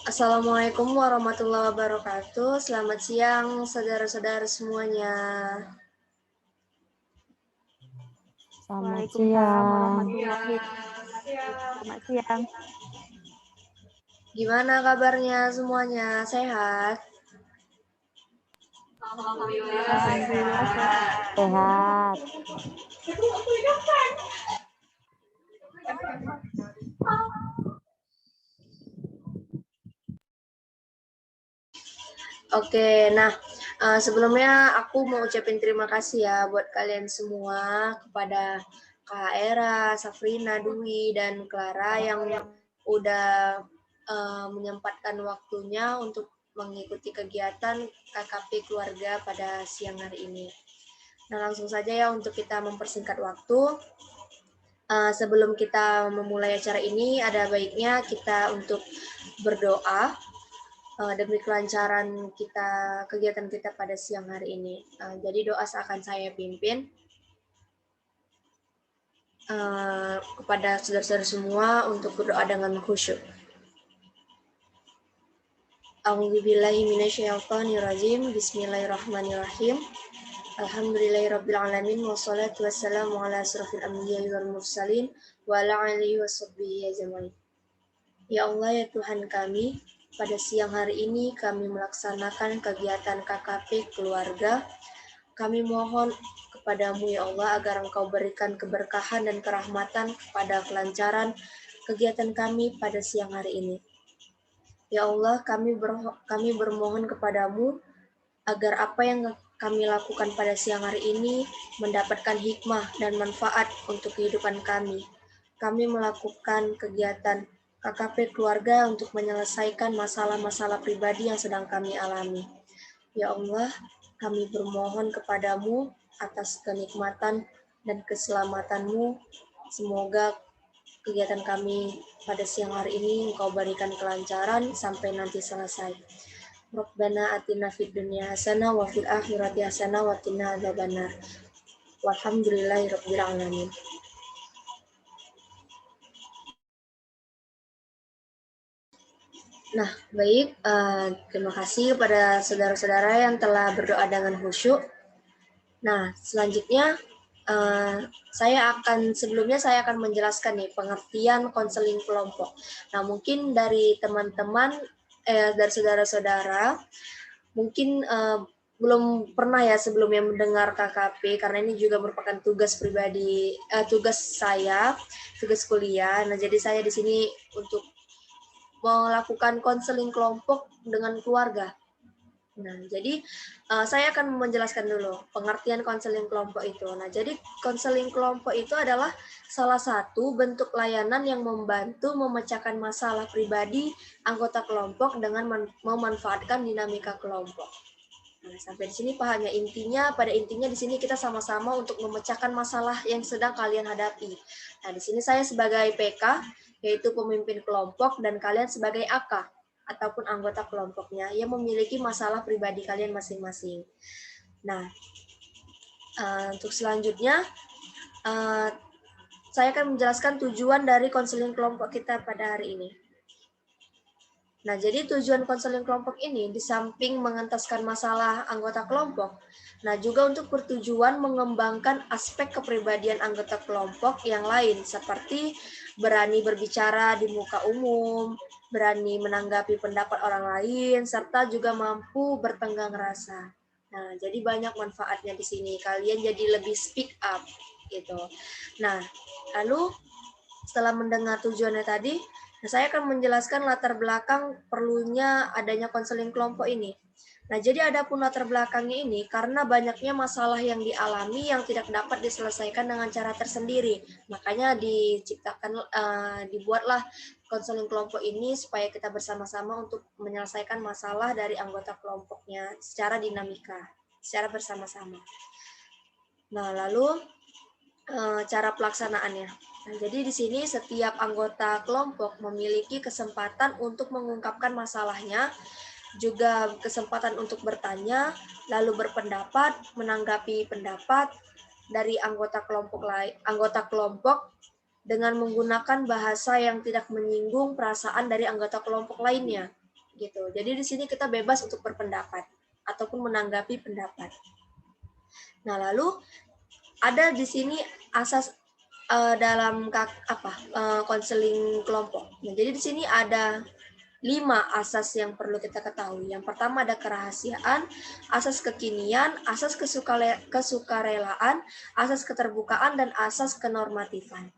Assalamualaikum warahmatullahi wabarakatuh. Selamat siang, saudara-saudara semuanya. Selamat Waalaikumsalam siang. warahmatullahi wabarakatuh. Selamat siang. Gimana kabarnya semuanya? Sehat? Alhamdulillah sehat. Sehat. Oke, nah sebelumnya aku mau ucapin terima kasih ya buat kalian semua, kepada Kak Era, Safrina, Dwi, dan Clara yang udah menyempatkan waktunya untuk mengikuti kegiatan KKP keluarga pada siang hari ini. Nah, langsung saja ya untuk kita mempersingkat waktu. Sebelum kita memulai acara ini, ada baiknya kita untuk berdoa demi kelancaran kegiatan kita pada siang hari ini. Jadi doa akan saya pimpin kepada saudara-saudara semua untuk berdoa dengan khusyuk. A'udzubillahi minasyaitonirrajim. Bismillahirrahmanirrahim. Alhamdulillahirabbil alamin wassalatu wassalamu ala asrofil anbiya'i wal mursalin wa ala alihi washabbihi ajmain. Ya Allah, ya Tuhan kami, pada siang hari ini kami melaksanakan kegiatan KKP keluarga. Kami mohon kepadamu ya Allah agar Engkau berikan keberkahan dan kerahmatan kepada kelancaran kegiatan kami pada siang hari ini. Ya Allah, kami bermohon kepadamu agar apa yang kami lakukan pada siang hari ini mendapatkan hikmah dan manfaat untuk kehidupan kami. Kami melakukan kegiatan KKP keluarga untuk menyelesaikan masalah-masalah pribadi yang sedang kami alami. Ya Allah, kami bermohon kepadamu atas kenikmatan dan keselamatanmu. Semoga kegiatan kami pada siang hari ini Engkau berikan kelancaran sampai nanti selesai. Rabbana atina fid dunya hasanah wa fil akhirati hasanah wa qina adzabannar. Walhamdulillahirabbil alamin. Nah, baik, terima kasih kepada saudara-saudara yang telah berdoa dengan khusyuk. Nah, selanjutnya sebelumnya saya akan menjelaskan nih pengertian konseling kelompok. Nah, mungkin dari teman-teman, dari saudara-saudara, mungkin belum pernah ya sebelumnya mendengar KKP, karena ini juga merupakan tugas pribadi, tugas saya, tugas kuliah. Nah, jadi saya di sini untuk melakukan konseling kelompok dengan keluarga. Nah, jadi saya akan menjelaskan dulu pengertian konseling kelompok itu. Nah, jadi konseling kelompok itu adalah salah satu bentuk layanan yang membantu memecahkan masalah pribadi anggota kelompok dengan memanfaatkan dinamika kelompok. Nah, sampai di sini pahamnya. Pada intinya di sini kita sama-sama untuk memecahkan masalah yang sedang kalian hadapi. Nah, di sini saya sebagai PK, yaitu pemimpin kelompok, dan kalian sebagai AK ataupun anggota kelompoknya yang memiliki masalah pribadi kalian masing-masing. Nah, untuk selanjutnya saya akan menjelaskan tujuan dari konseling kelompok kita pada hari ini. Nah, jadi tujuan konseling kelompok ini di samping mengentaskan masalah anggota kelompok, nah juga untuk bertujuan mengembangkan aspek kepribadian anggota kelompok yang lain, seperti berani berbicara di muka umum, berani menanggapi pendapat orang lain, serta juga mampu bertenggang rasa. Nah, jadi banyak manfaatnya di sini. Kalian jadi lebih speak up gitu. Nah, lalu setelah mendengar tujuannya tadi, saya akan menjelaskan latar belakang perlunya adanya konseling kelompok ini. Nah, jadi ada pun latar belakangnya ini karena banyaknya masalah yang dialami yang tidak dapat diselesaikan dengan cara tersendiri. Makanya dibuatlah konseling kelompok ini supaya kita bersama-sama untuk menyelesaikan masalah dari anggota kelompoknya secara dinamika, secara bersama-sama. Nah, lalu cara pelaksanaannya. Nah, jadi di sini setiap anggota kelompok memiliki kesempatan untuk mengungkapkan masalahnya, juga kesempatan untuk bertanya, lalu berpendapat, menanggapi pendapat dari anggota kelompok dengan menggunakan bahasa yang tidak menyinggung perasaan dari anggota kelompok lainnya. gitu. Jadi di sini kita bebas untuk berpendapat ataupun menanggapi pendapat. Nah, lalu ada di sini asas dalam konseling kelompok. Nah, jadi di sini ada 5 asas yang perlu kita ketahui. Yang pertama ada kerahasiaan, asas kekinian, asas kesukarelaan, asas keterbukaan, dan asas kenormatifan.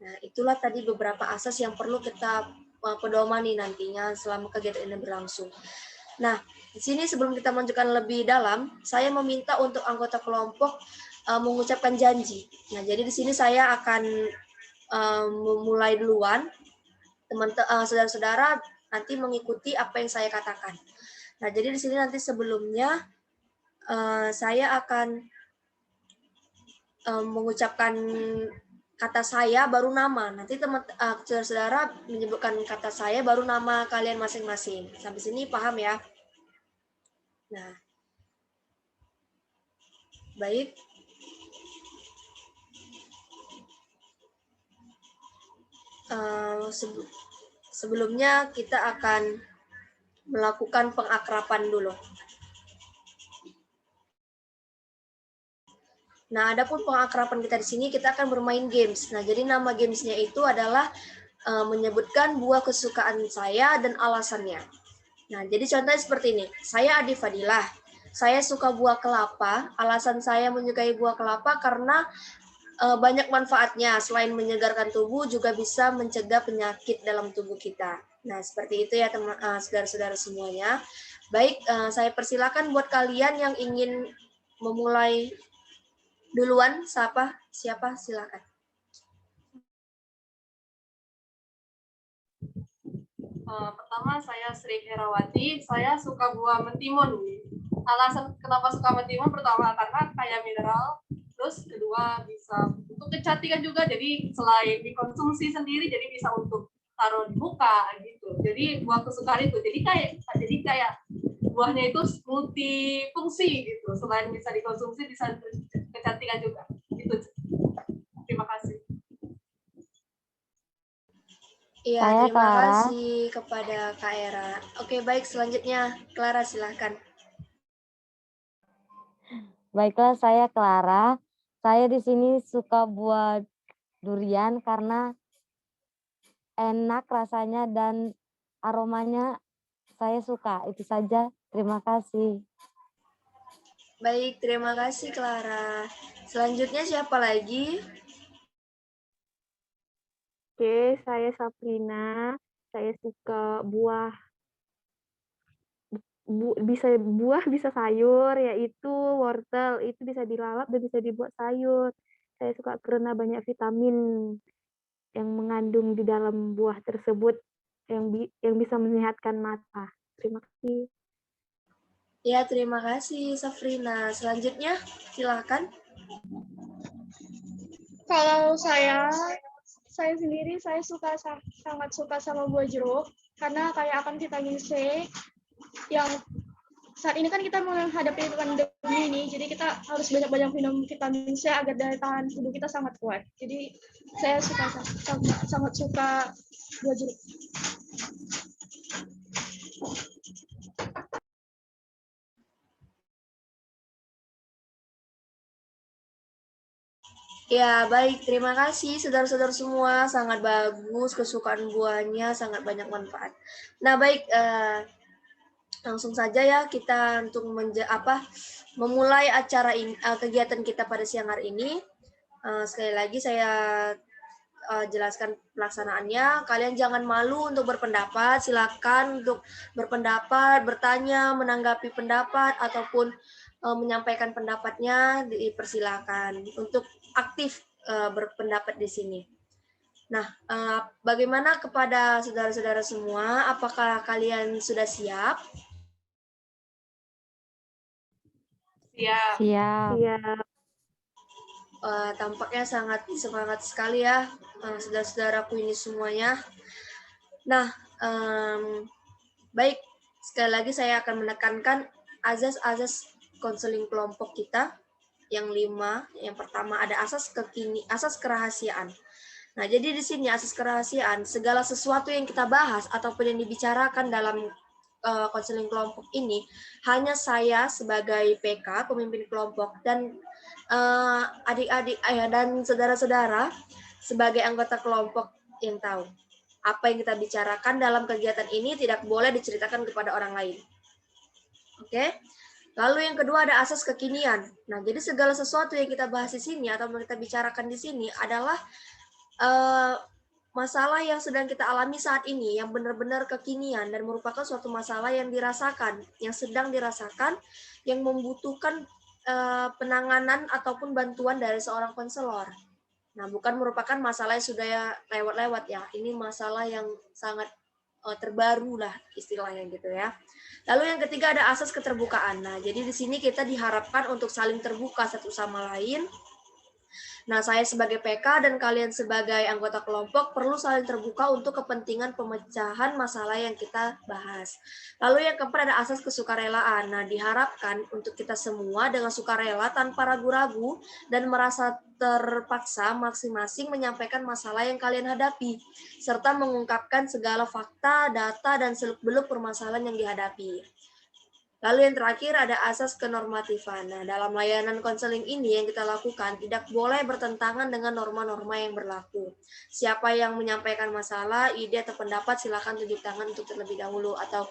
Nah, itulah tadi beberapa asas yang perlu kita pedomani nantinya selama kegiatan ini berlangsung. Nah, di sini sebelum kita menunjukkan lebih dalam, saya meminta untuk anggota kelompok mengucapkan janji. Nah, jadi di sini saya akan memulai duluan. Saudara-saudara nanti mengikuti apa yang saya katakan. Nah, jadi di sini nanti sebelumnya saya akan mengucapkan kata saya baru nama. Nanti saudara-saudara menyebutkan kata saya baru nama kalian masing-masing. Sampai sini paham ya? Nah, baik. Sebelumnya kita akan melakukan pengakraban dulu. Nah, adapun pengakraban kita di sini, kita akan bermain games. Nah, jadi nama gamesnya itu adalah menyebutkan buah kesukaan saya dan alasannya. Nah, jadi contohnya seperti ini. Saya Adi Fadilah. Saya suka buah kelapa. Alasan saya menyukai buah kelapa karena banyak manfaatnya. Selain menyegarkan tubuh, juga bisa mencegah penyakit dalam tubuh kita. Nah, seperti itu ya teman, saudara-saudara semuanya. Baik, saya persilakan buat kalian yang ingin memulai duluan. Siapa? Silakan. Pertama, saya Sri Herawati. Saya suka buah mentimun. Alasan kenapa suka mentimun pertama karena kaya mineral. Terus kedua bisa untuk kecantikan juga. Jadi selain dikonsumsi sendiri, jadi bisa untuk taruh di muka gitu. Jadi buah kesukaan itu. Jadi kayak buahnya itu multifungsi gitu. Selain bisa dikonsumsi, bisa kecantikan juga. Gitu. Terima kasih. Iya, terima kasih kepada Kak Era. Oke, baik, selanjutnya Clara silahkan. Baiklah, saya Clara. Saya di sini suka buah durian karena enak rasanya dan aromanya saya suka. Itu saja. Terima kasih. Baik, terima kasih Clara. Selanjutnya siapa lagi? Oke, saya Sabrina. Saya suka buah bisa sayur, yaitu wortel. Itu bisa dilalap dan bisa dibuat sayur. Saya suka karena banyak vitamin yang mengandung di dalam buah tersebut yang bisa menyehatkan mata. Terima kasih. Ya, terima kasih Safrina. Selanjutnya silakan. Kalau saya sendiri sangat suka sama buah jeruk karena kaya akan vitamin C yang saat ini kan kita menghadapi pandemi ini, jadi kita harus banyak-banyak minum vitamin C agar daya tahan tubuh kita sangat kuat. Jadi saya sangat suka buah jeruk. Ya, baik. Terima kasih saudara-saudara semua. Sangat bagus, kesukaan buahnya sangat banyak manfaat. Nah, baik. Langsung saja ya kita untuk memulai acara ini, kegiatan kita pada siang hari ini. Sekali lagi saya jelaskan pelaksanaannya. Kalian jangan malu untuk berpendapat. Silakan untuk berpendapat, bertanya, menanggapi pendapat ataupun menyampaikan pendapatnya, dipersilakan untuk aktif berpendapat di sini. Nah, bagaimana kepada saudara-saudara semua? Apakah kalian sudah siap? Siap. Siap. Tampaknya sangat semangat sekali ya, saudara-saudaraku ini semuanya. Nah, baik. Sekali lagi saya akan menekankan azas-azas konseling kelompok kita yang 5. Yang pertama ada asas kerahasiaan. Nah, jadi di sini asas kerahasiaan, segala sesuatu yang kita bahas ataupun yang dibicarakan dalam konseling kelompok ini hanya saya sebagai PK, pemimpin kelompok, dan adik-adik dan saudara-saudara sebagai anggota kelompok yang tahu. Apa yang kita bicarakan dalam kegiatan ini tidak boleh diceritakan kepada orang lain. Oke? Lalu yang kedua ada asas kekinian. Nah, jadi segala sesuatu yang kita bahas di sini atau yang kita bicarakan di sini adalah masalah yang sedang kita alami saat ini, yang benar-benar kekinian dan merupakan suatu masalah yang dirasakan, yang sedang dirasakan, yang membutuhkan penanganan ataupun bantuan dari seorang konselor. Nah, bukan merupakan masalah yang sudah lewat-lewat ya. Ini masalah yang sangat terbaru lah istilahnya gitu ya. Lalu yang ketiga ada asas keterbukaan. Nah, jadi di sini kita diharapkan untuk saling terbuka satu sama lain. Nah, saya sebagai PK dan kalian sebagai anggota kelompok perlu saling terbuka untuk kepentingan pemecahan masalah yang kita bahas. Lalu yang keempat ada asas kesukarelaan. Nah, diharapkan untuk kita semua dengan sukarela tanpa ragu-ragu dan merasa terpaksa masing-masing menyampaikan masalah yang kalian hadapi, serta mengungkapkan segala fakta, data, dan seluk-beluk permasalahan yang dihadapi. Lalu yang terakhir ada asas kenormatifan. Nah, dalam layanan konseling ini yang kita lakukan tidak boleh bertentangan dengan norma-norma yang berlaku. Siapa yang menyampaikan masalah, ide atau pendapat silakan tunjuk tangan untuk terlebih dahulu atau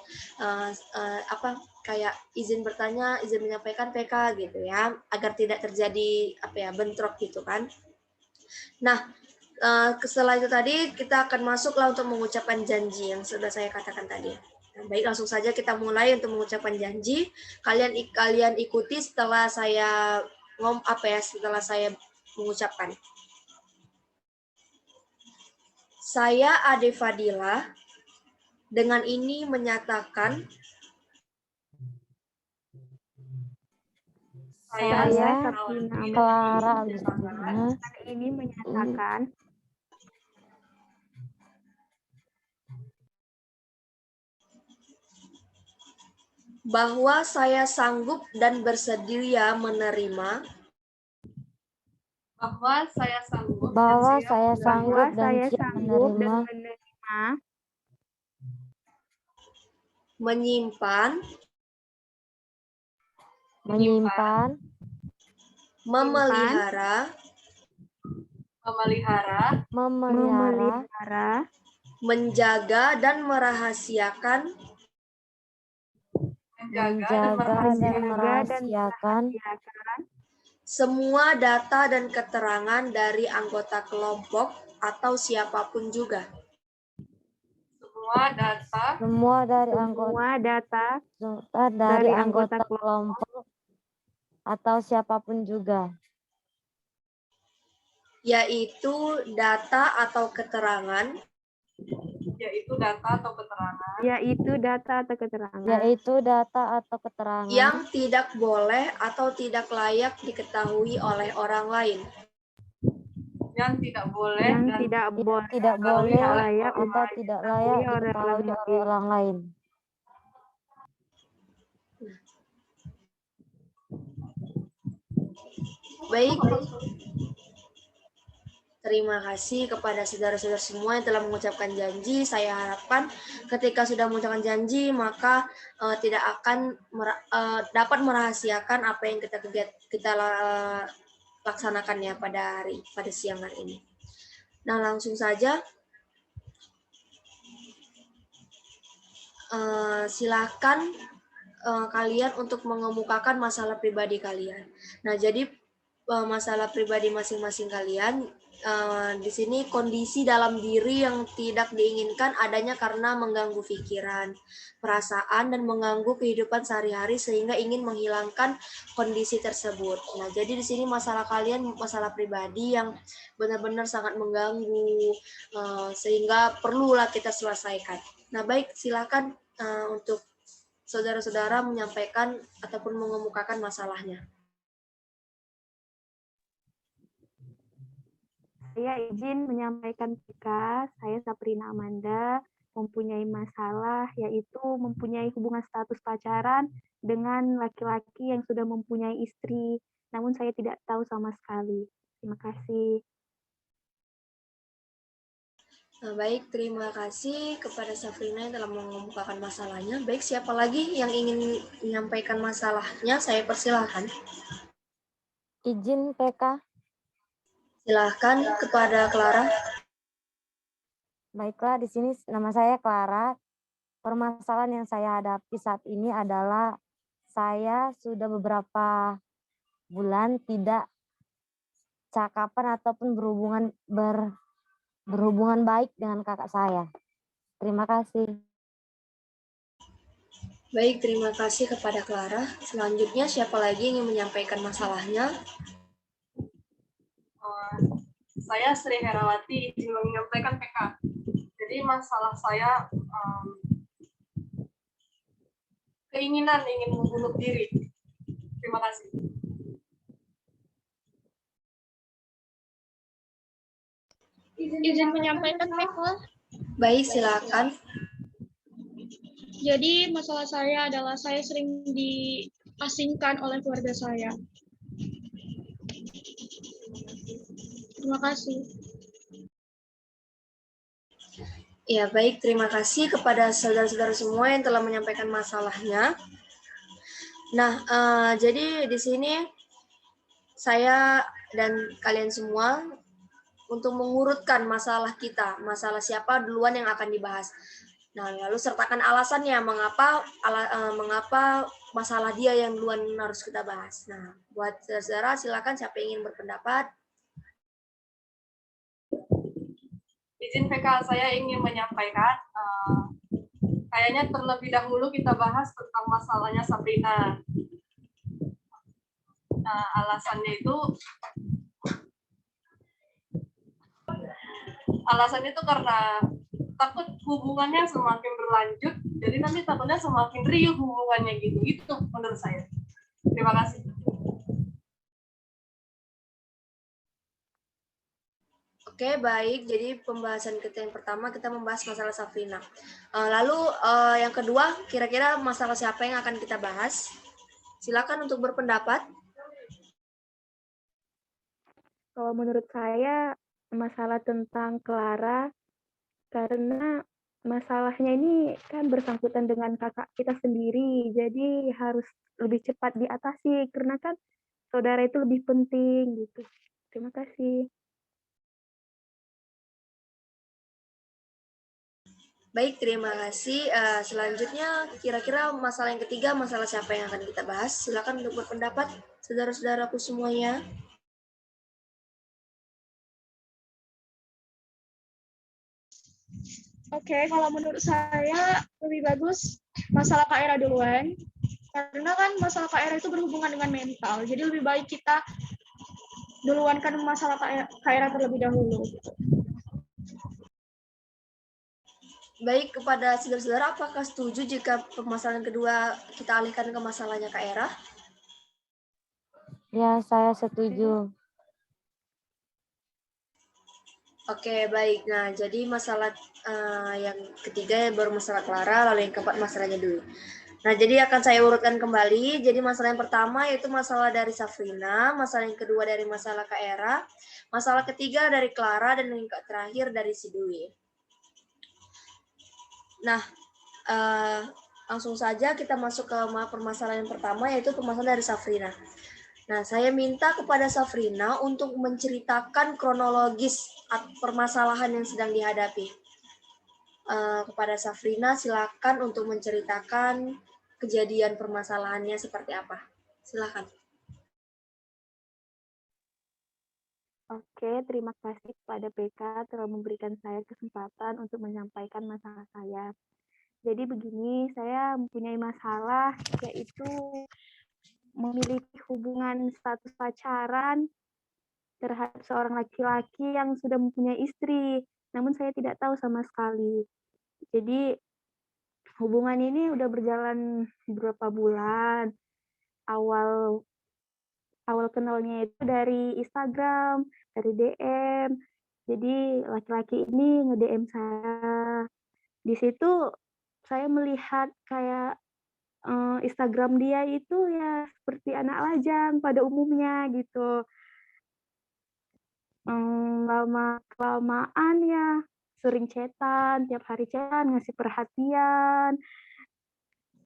kayak izin bertanya, izin menyampaikan PK gitu ya, agar tidak terjadi bentrok gitu kan. Nah, setelah itu tadi kita akan masuklah untuk mengucapkan janji yang sudah saya katakan tadi. Nah, baik, langsung saja kita mulai untuk mengucapkan janji. Kalian ikuti setelah saya setelah saya mengucapkan. Saya Ade Fadila dengan ini menyatakan Saya Clara Agustina ini menyatakan bahwa saya sanggup dan bersedia menerima bahwa saya sanggup dan siap menerima menyimpan, memelihara, menjaga dan merahasiakan semua data dan keterangan dari anggota kelompok atau siapapun juga. semua data dari anggota kelompok atau siapapun juga, yaitu data atau keterangan yang tidak boleh atau tidak layak diketahui oleh orang lain. tidak boleh atau tidak layak diketahui oleh orang lain. Baik, terima kasih kepada saudara-saudara semua yang telah mengucapkan janji. Saya harapkan ketika sudah mengucapkan janji, maka tidak akan dapat merahasiakan apa yang kita laksanakan ya pada siang hari ini. Nah, langsung saja silakan kalian untuk mengemukakan masalah pribadi kalian. Nah, jadi masalah pribadi masing-masing kalian di sini kondisi dalam diri yang tidak diinginkan adanya karena mengganggu pikiran, perasaan, dan mengganggu kehidupan sehari-hari sehingga ingin menghilangkan kondisi tersebut. Nah, jadi di sini masalah kalian masalah pribadi yang benar-benar sangat mengganggu sehingga perlulah kita selesaikan. Nah, baik, silakan untuk saudara-saudara menyampaikan ataupun mengemukakan masalahnya. Saya izin menyampaikan PK, saya Saprina Amanda, mempunyai masalah, yaitu mempunyai hubungan status pacaran dengan laki-laki yang sudah mempunyai istri, namun saya tidak tahu sama sekali. Terima kasih. Baik, terima kasih kepada Safrina yang telah mengemukakan masalahnya. Baik, siapa lagi yang ingin menyampaikan masalahnya? Saya persilahkan. Izin PK. Silahkan kepada Clara. Baiklah, di sini nama saya Clara. Permasalahan yang saya hadapi saat ini adalah saya sudah beberapa bulan tidak cakapan ataupun berhubungan baik dengan kakak saya. Terima kasih. Baik, terima kasih kepada Clara. Selanjutnya, siapa lagi yang ingin menyampaikan masalahnya? Saya Sri Herawati, izin menyampaikan PK. Jadi masalah saya keinginan ingin membunuh diri. Terima kasih. Izin menyampaikan, Michael. Baik, silakan. Jadi masalah saya adalah saya sering diasingkan oleh keluarga saya. Terima kasih. Ya, baik. Terima kasih kepada saudara-saudara semua yang telah menyampaikan masalahnya. Nah, jadi di sini saya dan kalian semua untuk mengurutkan masalah kita, masalah siapa duluan yang akan dibahas. Nah, lalu sertakan alasannya mengapa masalah dia yang duluan harus kita bahas. Nah, buat saudara silakan siapa yang ingin berpendapat. Izin PK, saya ingin menyampaikan, kayaknya terlebih dahulu kita bahas tentang masalahnya Sabrina. Nah, alasannya itu karena takut hubungannya semakin berlanjut, jadi nanti takutnya semakin riuh hubungannya gitu. Itu menurut saya. Terima kasih. Oke, baik. Jadi pembahasan kita yang pertama kita membahas masalah Safrina. Lalu yang kedua, kira-kira masalah siapa yang akan kita bahas? Silakan untuk berpendapat. Kalau menurut saya masalah tentang Clara, karena masalahnya ini kan bersangkutan dengan kakak kita sendiri, jadi harus lebih cepat diatasi karena kan saudara itu lebih penting gitu. Terima kasih. Baik, terima kasih. Selanjutnya, kira-kira masalah yang ketiga, masalah siapa yang akan kita bahas? Silakan untuk berpendapat, saudara-saudaraku semuanya. Oke, kalau menurut saya lebih bagus masalah Kak Era duluan. Karena kan masalah Kak Era itu berhubungan dengan mental. Jadi lebih baik kita duluankan masalah Kak Era terlebih dahulu. Baik, kepada saudara-saudara, apakah setuju jika permasalahan kedua kita alihkan ke masalahnya Kak Era? Ya, saya setuju. Oke, baik. Nah, jadi masalah yang ketiga baru masalah Clara, lalu yang keempat masalahnya dulu. Nah, jadi akan saya urutkan kembali. Jadi masalah yang pertama yaitu masalah dari Safrina, masalah yang kedua dari masalah Kak Era, masalah ketiga dari Clara, dan yang terakhir dari si Dwi. Nah, langsung saja kita masuk ke permasalahan yang pertama yaitu permasalahan dari Safrina. Nah, saya minta kepada Safrina untuk menceritakan kronologis permasalahan yang sedang dihadapi. Kepada Safrina, silakan untuk menceritakan kejadian permasalahannya seperti apa. Silakan. Oke, terima kasih kepada PK telah memberikan saya kesempatan untuk menyampaikan masalah saya. Jadi begini, saya mempunyai masalah yaitu memiliki hubungan status pacaran terhadap seorang laki-laki yang sudah mempunyai istri, namun saya tidak tahu sama sekali. Jadi hubungan ini udah berjalan beberapa bulan. Awal kenalnya itu dari Instagram, dari DM. Jadi laki-laki ini nge-DM saya. Di situ saya melihat kayak Instagram dia itu ya seperti anak lajang pada umumnya gitu. Lama-kelamaan ya sering chatan, tiap hari chatan, ngasih perhatian.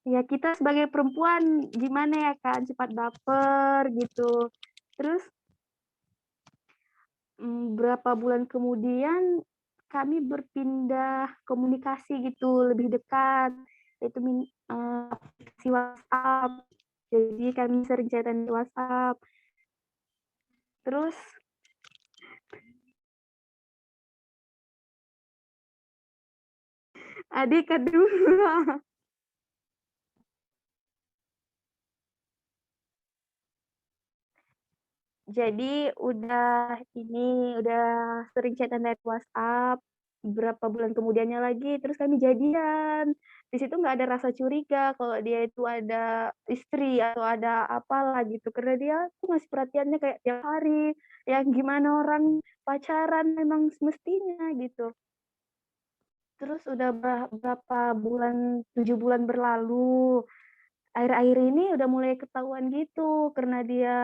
Ya kita sebagai perempuan gimana ya kan, cepat baper gitu. Terus berapa bulan kemudian kami berpindah komunikasi gitu, lebih dekat, yaitu aplikasi WhatsApp. Jadi kami sering chatan di WhatsApp. Terus adik kedua. Jadi udah sering chatan dari WhatsApp, beberapa bulan kemudiannya lagi, terus kami jadian. Di situ nggak ada rasa curiga kalau dia itu ada istri atau ada apalah gitu, karena dia tuh ngasih perhatiannya kayak tiap hari, yang gimana orang pacaran memang semestinya gitu. Terus udah berapa bulan, 7 bulan berlalu, akhir-akhir ini udah mulai ketahuan gitu, karena dia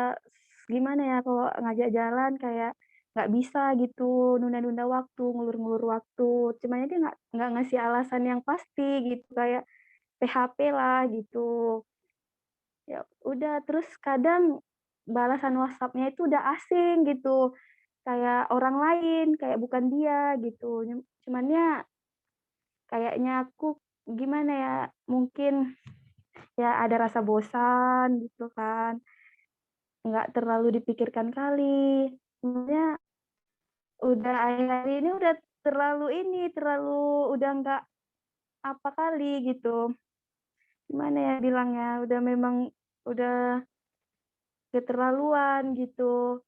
gimana ya, kalau ngajak jalan kayak nggak bisa gitu, nunda-nunda waktu, ngulur-ngulur waktu. Cuman dia nggak ngasih alasan yang pasti gitu, kayak PHP lah gitu. Ya udah, terus kadang balasan WhatsApp-nya itu udah asing gitu, kayak orang lain, kayak bukan dia gitu. Cuman ya kayaknya aku gimana ya, mungkin ya ada rasa bosan gitu kan, nggak terlalu dipikirkan kali. Sebenarnya udah akhir-akhir ini udah terlalu udah nggak apa kali gitu. Gimana ya bilangnya, udah memang udah keterlaluan gitu.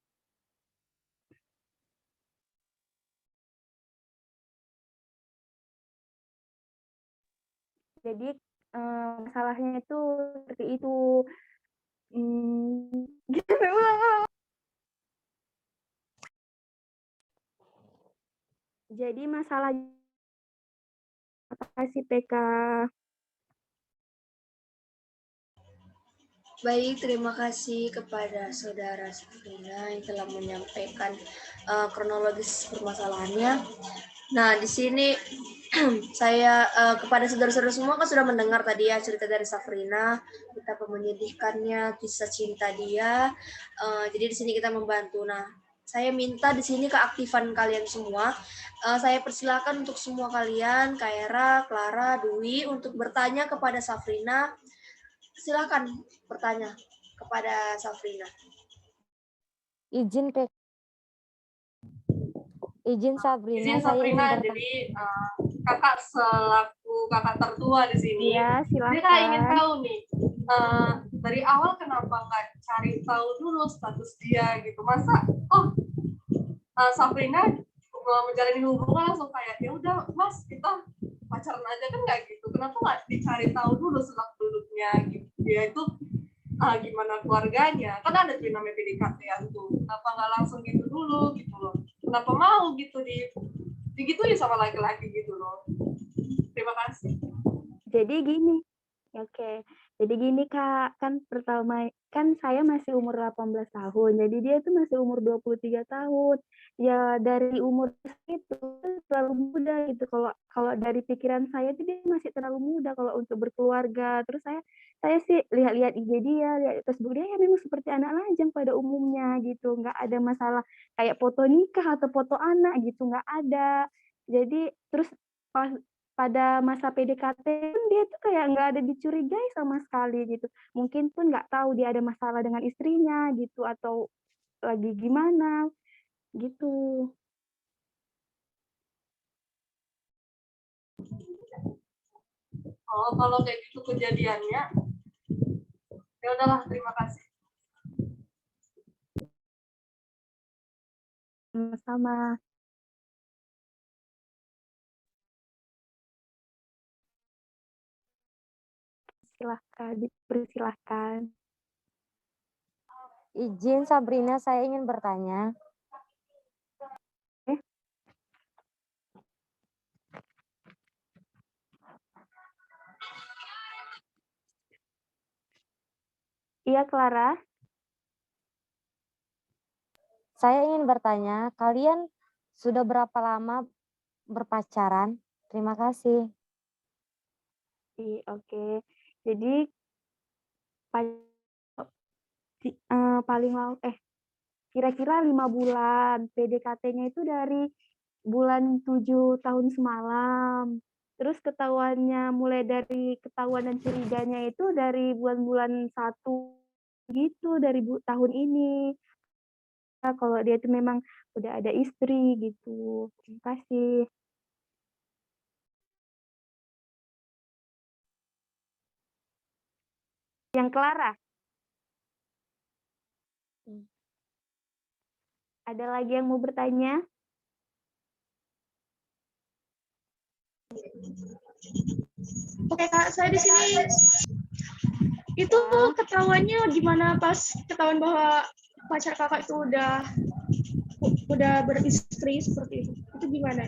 Jadi masalahnya itu seperti itu. Gimana? Jadi masalah apa sih PK? Baik, terima kasih kepada Saudara Safrina yang telah menyampaikan kronologis permasalahannya. Nah, di sini saya kepada saudara-saudara semua kan sudah mendengar tadi ya cerita dari Safrina, betapa menyedihkannya kisah cinta dia. Jadi di sini kita membantu. Nah, saya minta di sini keaktifan kalian semua. Saya persilakan untuk semua kalian, Kaira, Clara, Dwi, untuk bertanya kepada Safrina. Silakan bertanya kepada Safrina. Izin Sabrina, Izin saya ingin Safrina, bertanya. jadi kakak selaku kakak tertua di sini. Iya, Jadi kak ingin silakan. tahu nih, dari awal kenapa nggak cari tahu dulu status dia gitu? Masa Safrina menjalani hubungan langsung kayak ya udah mas kita pacaran aja, kan nggak gitu? Kenapa nggak dicari tahu dulu selak beluknya gitu? Dia itu gimana keluarganya, kan ada tuh namanya PDKT-an tuh, kenapa nggak langsung gitu dulu gitu loh, kenapa mau gitu digituin sama laki-laki gitu loh. Terima kasih. Jadi gini, oke. Jadi gini Kak, kan pertama kan saya masih umur 18 tahun. Jadi dia itu masih umur 23 tahun. Ya dari umur itu terlalu muda gitu. Kalau dari pikiran saya itu dia masih terlalu muda kalau untuk berkeluarga. Terus saya sih lihat-lihat IG dia, lihat Facebook dia, ya memang seperti anak lajang pada umumnya gitu. Nggak ada masalah kayak foto nikah atau foto anak gitu, nggak ada. Jadi terus pada masa PDKT pun dia tuh kayak nggak ada dicurigai sama sekali gitu. Mungkin pun nggak tahu dia ada masalah dengan istrinya gitu atau lagi gimana gitu. Oh, kalau kayak gitu kejadiannya, ya udahlah, terima kasih. Sama-sama. Silahkan, dipersilahkan. Izin Sabrina, saya ingin bertanya. Iya, Clara. Saya ingin bertanya, kalian sudah berapa lama berpacaran. Terima kasih. Oke. Jadi paling lama kira-kira 5 bulan. PDKT-nya itu dari bulan 7 tahun semalam. Terus mulai dari ketahuan dan curiganya itu dari bulan-bulan 1 gitu, dari tahun ini. Kalau dia itu memang udah ada istri gitu. Terima kasih. Yang Clara. Ada lagi yang mau bertanya? Oke Kak, saya di sini. Itu ketahuannya gimana pas ketahuan bahwa pacar kakak itu udah beristri seperti itu? Itu gimana?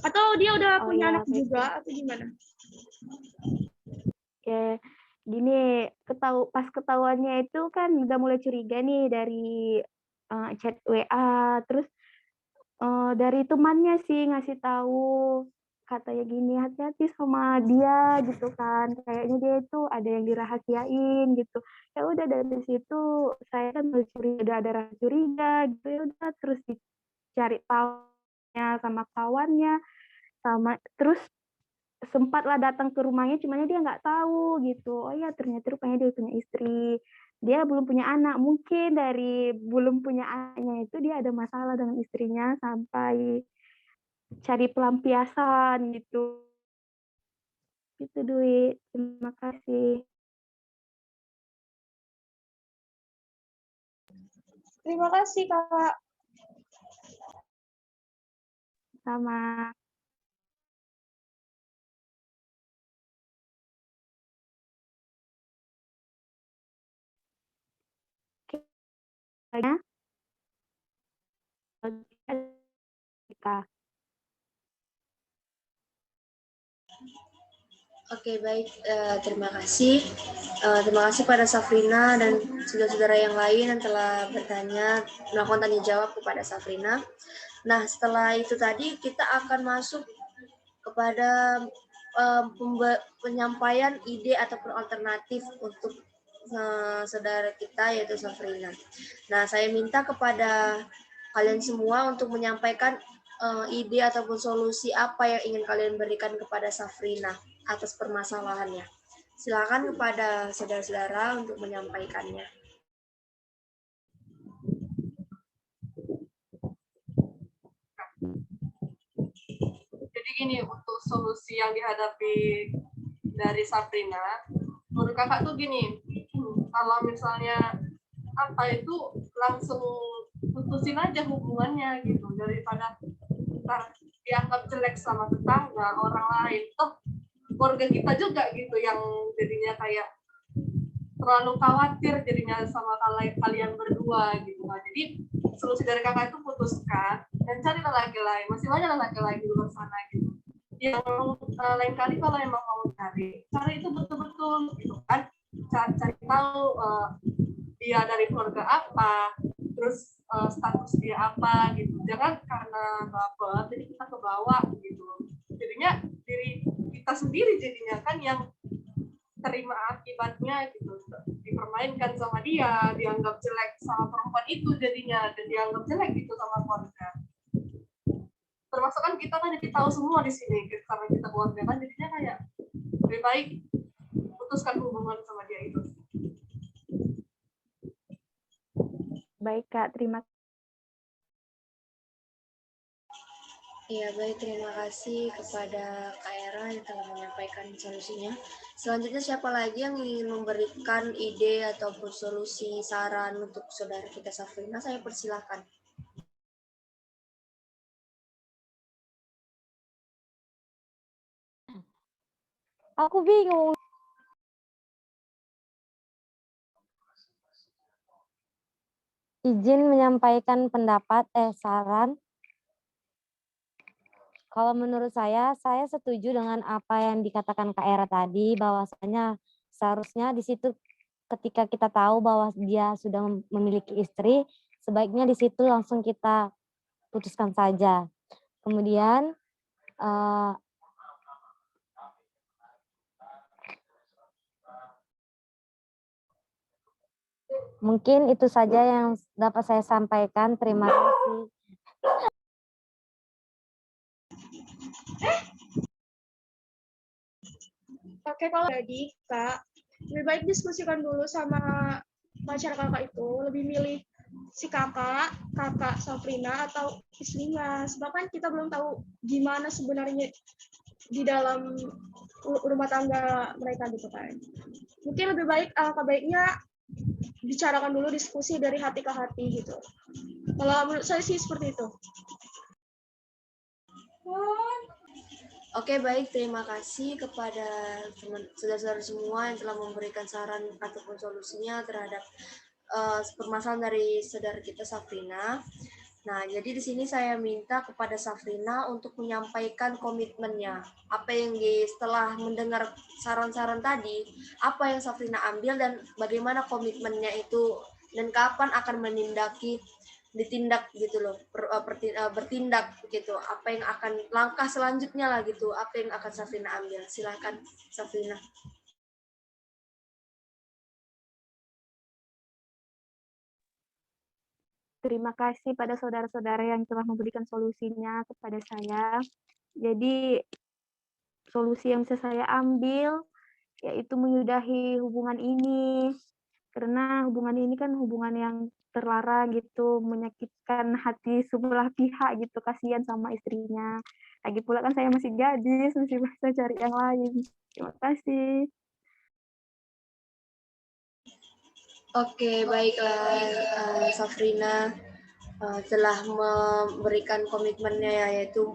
Atau dia udah punya anak juga atau gimana? Oke, gini, pas ketahuannya itu kan udah mulai curiga nih dari chat WA, terus dari temannya sih ngasih tahu, katanya gini, hati-hati sama dia gitu kan, kayaknya dia itu ada yang dirahasiain gitu. Ya udah dari situ saya kan udah ada rasa curiga gitu, ya udah terus dicari tahunya sama kawannya, terus sempatlah datang ke rumahnya, cuman dia nggak tahu gitu. Oh ya, ternyata rupanya dia punya istri. Dia belum punya anak. Mungkin dari belum punya anaknya itu dia ada masalah dengan istrinya sampai cari pelampiasan gitu. Itu Dwi. Terima kasih. Terima kasih Kakak. Sama. Oke, baik. Terima kasih. Terima kasih pada Safrina dan saudara-saudara yang lain yang telah bertanya, melakukan tanya jawab kepada Safrina. Nah, setelah itu tadi kita akan masuk kepada penyampaian ide ataupun alternatif untuk saudara kita yaitu Safrina. Nah, saya minta kepada kalian semua untuk menyampaikan ide ataupun solusi apa yang ingin kalian berikan kepada Safrina atas permasalahannya. Silakan kepada saudara-saudara untuk menyampaikannya. Jadi gini, untuk solusi yang dihadapi dari Safrina, menurut kakak tuh gini, kalau misalnya apa itu langsung putusin aja hubungannya gitu, daripada ntar dianggap jelek sama tetangga orang lain, toh keluarga kita juga gitu yang jadinya kayak terlalu khawatir jadinya sama kalian berdua gitu kan. Jadi solusi dari kakak itu putuskan dan cari laki lain, masih banyak laki lain di luar sana gitu yang lain kali kalau emang mau cari itu betul-betul gitu kan, cari tahu dia dari keluarga apa, terus status dia apa gitu, jangan karena baper jadi kita kebawa gitu, jadinya diri kita sendiri jadinya kan yang terima akibatnya gitu, dipermainkan sama dia, dianggap jelek sama perempuan itu jadinya, dan dianggap jelek gitu sama keluarga. Termasuk kan kita kan jadi tahu semua di sini karena kita keluarga kan, jadinya kayak lebih baik putuskan hubungan sama dia itu. Baik Kak, terima kasih. Ya, baik, terima kasih kepada Kak Era yang telah menyampaikan solusinya. Selanjutnya siapa lagi yang ingin memberikan ide ataupun solusi saran untuk saudara kita Safrina? Saya persilahkan. Aku bingung. Izin menyampaikan pendapat, saran. Kalau menurut saya setuju dengan apa yang dikatakan Kak Era tadi, bahwasanya seharusnya di situ ketika kita tahu bahwa dia sudah memiliki istri, sebaiknya di situ langsung kita putuskan saja. Kemudian mungkin itu saja yang dapat saya sampaikan. Terima kasih. Oke, kalau jadi Kak, lebih baik diskusikan dulu sama pacar Kakak itu, lebih milih si kakak Safrina atau istrinya. Sebab kan kita belum tahu gimana sebenarnya di dalam rumah tangga mereka gitu kan. Mungkin lebih baik baiknya bicarakan dulu, diskusi dari hati ke hati gitu. Kalau menurut saya sih seperti itu. Oke, baik. Terima kasih kepada saudara-saudara semua yang telah memberikan saran ataupun solusinya terhadap permasalahan dari saudara kita Safrina. Nah, jadi di sini saya minta kepada Safrina untuk menyampaikan komitmennya. Apa yang setelah mendengar saran-saran tadi, apa yang Safrina ambil dan bagaimana komitmennya itu dan kapan akan ditindak gitu loh, bertindak gitu. Apa yang akan langkah selanjutnya lah gitu, apa yang akan Safrina ambil. Silakan Safrina. Terima kasih pada saudara-saudara yang telah memberikan solusinya kepada saya. Jadi solusi yang bisa saya ambil yaitu menyudahi hubungan ini. Karena hubungan ini kan hubungan yang terlarang gitu, menyakitkan hati sebelah pihak gitu, kasihan sama istrinya. Lagi pula kan saya masih gadis, masih bisa cari yang lain. Terima kasih. Oke, baiklah Safrina telah memberikan komitmennya yaitu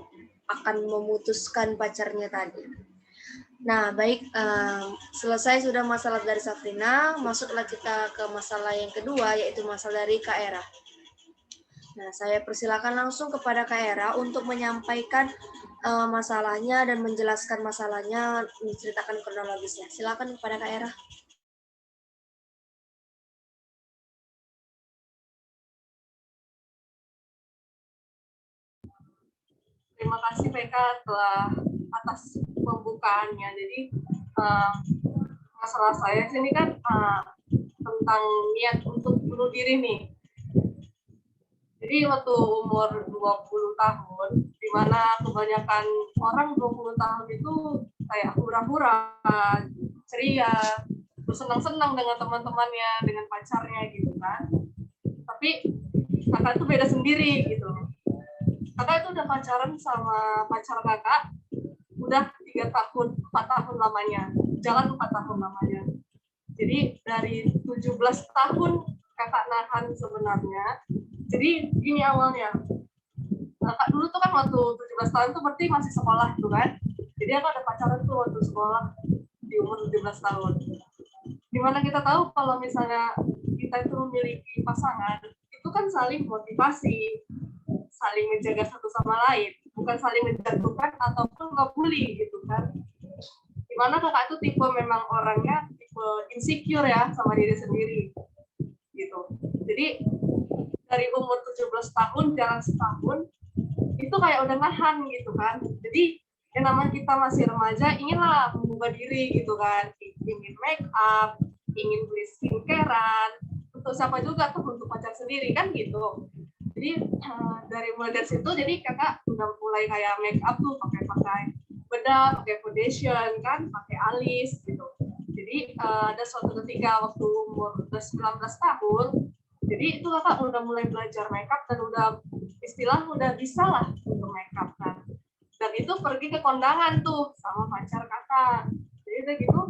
akan memutuskan pacarnya tadi. Nah, baik, selesai sudah masalah dari Safrina, masuklah kita ke masalah yang kedua yaitu masalah dari Kak Era. Nah, saya persilakan langsung kepada Kak Era untuk menyampaikan masalahnya dan menjelaskan masalahnya, menceritakan kronologisnya. Silakan kepada Kak Era. Terima kasih PK atas pembukaannya. Jadi masalah saya sini kan tentang niat untuk bunuh diri nih. Jadi waktu umur 20 tahun, di mana kebanyakan orang 20 tahun itu kayak hura-hura, ceria, bersenang-senang dengan teman-temannya, dengan pacarnya gitu kan. Tapi kakak itu beda sendiri gitu. Kakak itu udah pacaran sama pacar kakak udah 3 tahun, 4 tahun lamanya. Jalan 4 tahun lamanya. Jadi dari 17 tahun kakak nahan sebenarnya. Jadi gini awalnya. Kakak dulu tuh kan waktu 17 tahun tuh berarti masih sekolah tuh kan. Jadi aku ada pacaran tuh waktu sekolah di umur 17 tahun. Dimana kita tahu kalau misalnya kita itu memiliki pasangan, itu kan saling motivasi, saling menjaga satu sama lain, bukan saling menjatuhkan ataupun ngebully gitu kan. Dimana kakak itu tipe memang orangnya tipe insecure ya sama diri sendiri gitu. Jadi dari umur 17 tahun jalan setahun itu kayak udah nahan gitu kan. Jadi yang namanya kita masih remaja inginlah mengubah diri gitu kan, ingin make up, ingin beli skincarean, untuk siapa juga tuh, untuk pacar sendiri kan gitu. Jadi mulai dari situ jadi kakak udah mulai kayak make up tuh pakai bedak, pakai foundation kan, pakai alis gitu. Jadi ada suatu ketika waktu umur 19 tahun, jadi itu kakak udah mulai belajar make up dan udah bisa lah untuk make up kan. Dan itu pergi ke kondangan tuh sama pacar kakak. Jadi udah gitu,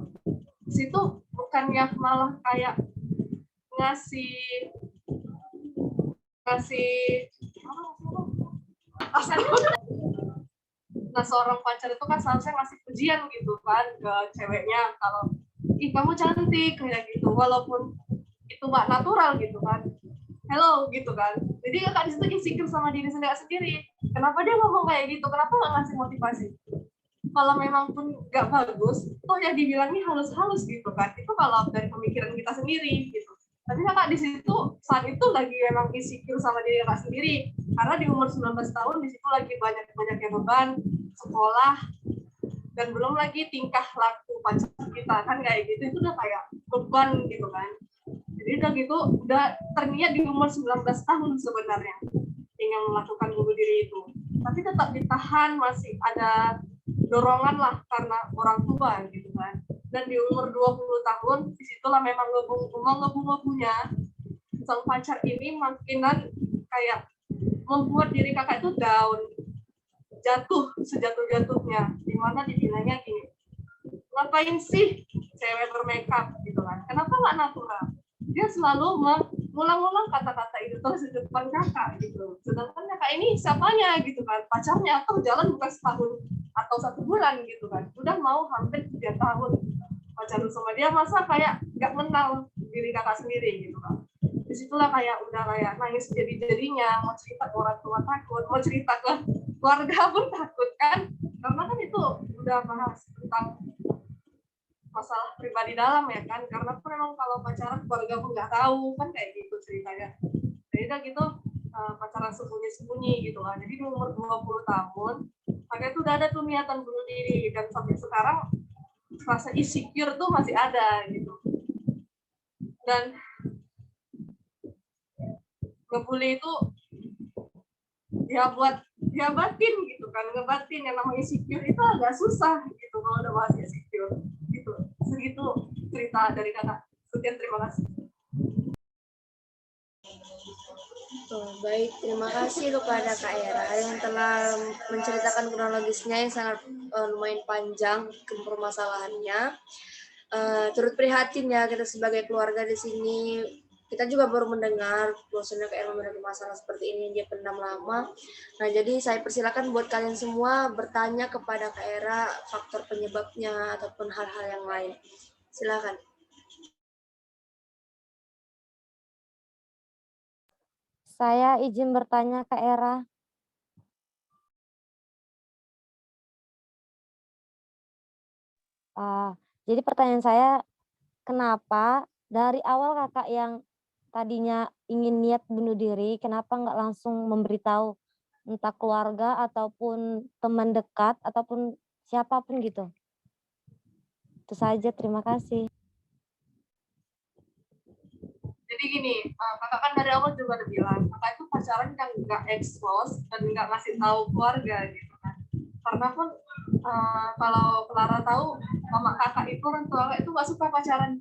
situ bukannya malah kayak ngasih nah seorang pacar itu kan seharusnya ngasih pujian gitu kan ke ceweknya, kalau ih kamu cantik kayak gitu, walaupun itu nggak natural gitu kan, hello gitu kan. Jadi kakak di situ insecure sama diri sendiri, kenapa dia ngomong kayak gitu, kenapa nggak ngasih motivasi. Kalau memang pun nggak bagus, toh ya dibilangnya halus-halus gitu kan, itu kalau dari pemikiran kita sendiri gitu. Tapi kakak di situ saat itu lagi emang insecure sama diri kakak sendiri, karena di umur 19 tahun di situ lagi banyak yang beban sekolah, dan belum lagi tingkah laku pacar kita kan kayak gitu, itu udah kayak beban gitu kan. Jadi udah gitu udah terniat di umur 19 tahun sebenarnya ingin melakukan bunuh diri itu, tapi tetap ditahan, masih ada dorongan lah karena orang tua gitu kan. Dan di umur 20 tahun disitulah memang ngebu-ngebunya sang pacar ini makinan kayak membuat diri kakak itu down, jatuh sejatuh-jatuhnya, dimana dibilangnya gini, ngapain sih cewek bermakeup gitu kan, kenapa nggak natural. Dia selalu mengulang-ulang kata-kata itu terus di depan kakak gitu, sedangkan kakak ini siapanya gitu kan, pacarnya atau jalan bukan setahun atau 1 bulan gitu kan, udah mau hampir 3 tahun pacaran sama dia, masa kayak nggak kenal diri kakak sendiri gitu kan. Disitulah kayak udah kayak nangis jadi-jadinya, mau cerita ke orang tua takut, mau cerita ke keluarga pun takut kan, karena kan itu udah bahas tentang masalah pribadi dalam ya kan, karena pun memang kalau pacaran keluarga pun nggak tahu kan kayak gitu ceritanya. Jadi udah gitu pacaran sembunyi-sembunyi gitu kan. Jadi di umur 20 tahun kakak itu udah ada tuh niatan bunuh diri, dan sampai sekarang rasa insecure tuh masih ada gitu. Dan ngebully itu ya buat ya batin gitu kan, ngebatin yang namanya insecure itu agak susah gitu kalau udah bahas insecure gitu. Segitu cerita dari kakak. Sekian, terima kasih. Baik, terima kasih kepada Kak Era yang telah menceritakan kronologisnya yang sangat lumayan panjang ke permasalahannya. Turut prihatin ya kita sebagai keluarga di sini. Kita juga baru mendengar bahwasanya Kak Era memiliki masalah seperti ini, dia pendam lama. Nah, jadi saya persilakan buat kalian semua bertanya kepada Kak Era faktor penyebabnya ataupun hal-hal yang lain. Silakan. Saya izin bertanya Kak Era. Jadi pertanyaan saya, kenapa dari awal kakak yang tadinya ingin niat bunuh diri, kenapa nggak langsung memberitahu entah keluarga ataupun teman dekat ataupun siapapun gitu? Itu saja, terima kasih. Jadi gini, kakak kan dari awal juga udah bilang, kakak itu pacaran kan nggak expose dan nggak ngasih tahu keluarga gitu kan. Karena pun kalau Clara tahu, mama kakak itu, orang tua kakak itu nggak suka pacaran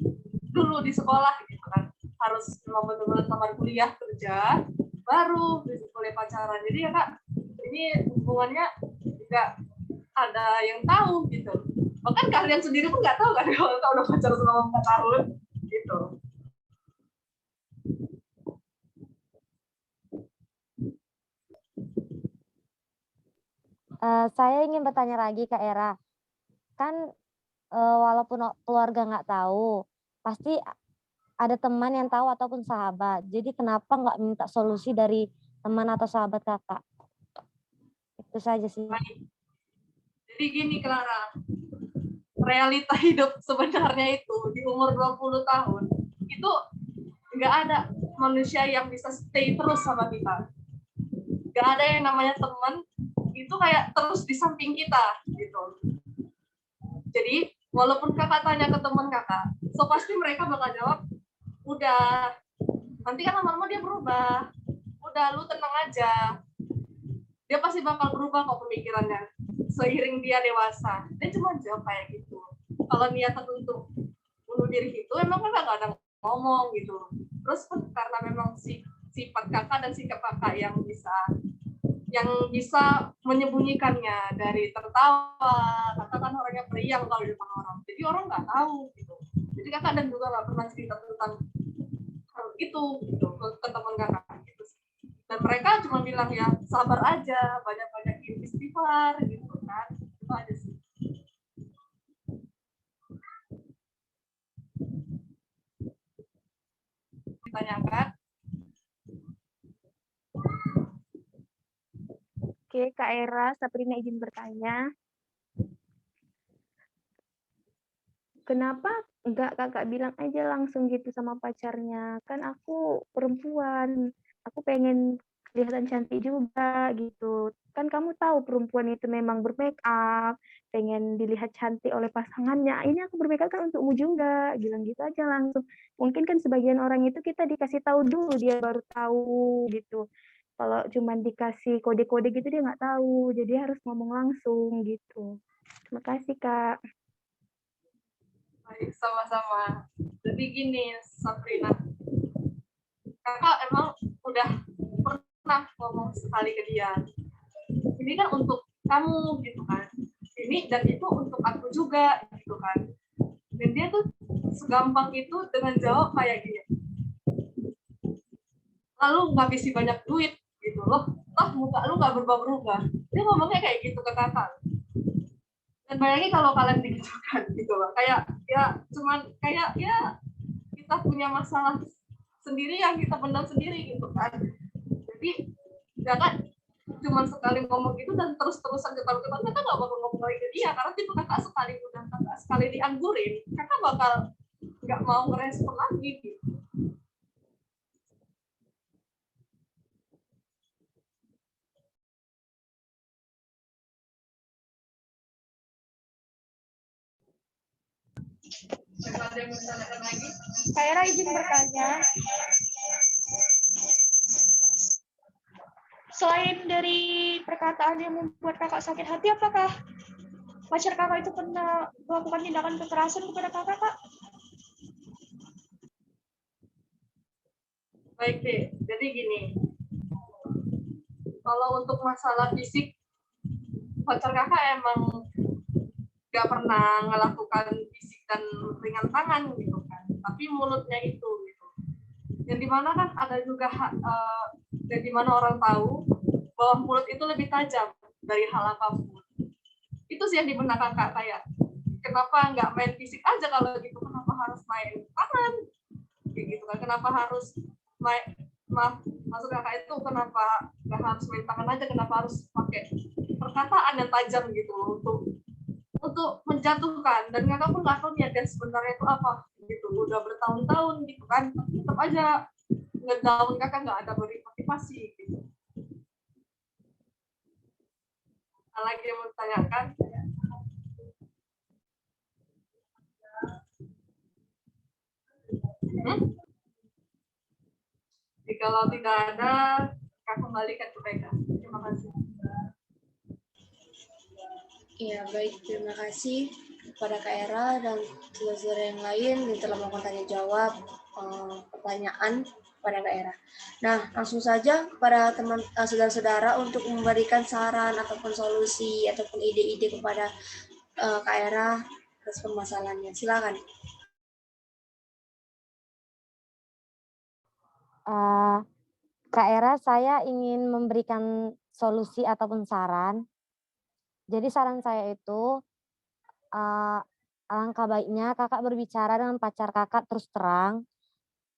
dulu di sekolah gitu kan. Harus benar-benar tamat kuliah kerja, baru boleh pacaran. Jadi ya kak, ini hubungannya nggak ada yang tahu gitu. Bahkan kalian sendiri pun nggak tahu kan kalau udah pacaran selama 4 tahun gitu. Saya ingin bertanya lagi Kak Era, kan walaupun keluarga nggak tahu, pasti ada teman yang tahu ataupun sahabat. Jadi kenapa nggak minta solusi dari teman atau sahabat kakak? Itu saja sih. Jadi gini Clara, realita hidup sebenarnya itu di umur 20 tahun itu nggak ada manusia yang bisa stay terus sama kita. Nggak ada yang namanya teman itu kayak terus di samping kita gitu. Jadi walaupun kakak tanya ke teman kakak, so pasti mereka bakal jawab, udah, nanti kan lama-lama dia berubah, udah lu tenang aja, dia pasti bakal berubah kok pemikirannya seiring dia dewasa. Dia cuma jawab kayak gitu. Kalau niatan untuk bunuh diri itu emang kan nggak ada ngomong gitu. Terus pun karena memang sifat kakak dan sikap kakak yang bisa menyembunyikannya dari tertawa. Kakak kan orangnya periang kalau di depan orang, jadi orang nggak tahu gitu. Jadi kakak dan juga nggak pernah cerita tentang hal itu gitu ke teman kakak gitu. Dan mereka cuma bilang ya sabar aja, banyak-banyakin istighfar gitu kan, itu aja sih. Ditanyakan. Oke, Kak Era, Sabrina izin bertanya. kenapa enggak kakak bilang aja langsung gitu sama pacarnya, kan aku perempuan, aku pengen kelihatan cantik juga gitu. Kan kamu tahu perempuan itu memang bermake up, pengen dilihat cantik oleh pasangannya. Ini aku bermake up kan untukmu juga, bilang gitu aja langsung. Mungkin kan sebagian orang itu kita dikasih tahu dulu dia baru tahu gitu. Kalau cuman dikasih kode-kode gitu dia nggak tahu, jadi harus ngomong langsung gitu. Terima kasih Kak. Baik, sama-sama. Jadi gini, Sabrina, kakak emang udah pernah ngomong sekali ke dia. Ini kan untuk kamu gitu kan. Ini dan itu untuk aku juga gitu kan. Dan dia tuh segampang itu dengan jawab kayak gini. Lalu ngabisi banyak duit gitu loh. Toh muka lu nggak berubah-berubah. Dia ngomongnya kayak gitu ke kakak. Dan bayangin kalau kalian digitukan gitu loh. Kayak ya cuman kayak ya kita punya masalah sendiri yang kita pendam sendiri gitu kan. Jadi ya kan cuman sekali ngomong gitu dan terus-terusan ketawa-ketawa, kakak nggak bakal ngomong lagi ke dia karena tipe kakak sekali dianggurin, kakak bakal nggak mau ngerespon lagi gitu. Ada yang mau ditanyakan lagi? Kak Era izin bertanya. Selain dari perkataan yang membuat kakak sakit hati, apakah pacar kakak itu pernah melakukan tindakan kekerasan kepada kakak, Kak? Baik deh, jadi gini, kalau untuk masalah fisik, pacar kakak emang nggak pernah melakukan fisik dan ringan tangan gitu kan, tapi mulutnya itu gitu. Yang dimana kan ada juga yang dimana orang tahu bahwa mulut itu lebih tajam dari hal apapun. Itu sih yang di benak kakak, kayak kenapa nggak main fisik aja kalau gitu, kenapa harus main tangan gitu kan, kenapa harus maksud kakak itu kenapa nggak harus main tangan aja, kenapa harus pakai perkataan yang tajam gitu untuk menjatuhkan. Dan kakak pun nggak tahu niatnya sebenarnya itu apa gitu, udah bertahun-tahun gitu kan, tetap aja ngedown kakak, nggak ada beri motivasi gitu. Lagi yang mau ditanyakan? Kalau tidak ada, Kak kembalikan ke mereka. Terima kasih. Ya, baik. Terima kasih kepada Kak Era dan saudara yang lain yang telah melakukan tanya jawab pertanyaan pada Kak Era. Nah, langsung saja kepada teman saudara-saudara untuk memberikan saran ataupun solusi ataupun ide-ide kepada Kak Era atas permasalahannya. Silakan. Kak Era, saya ingin memberikan solusi ataupun saran. Jadi saran saya itu, alangkah baiknya kakak berbicara dengan pacar kakak terus terang.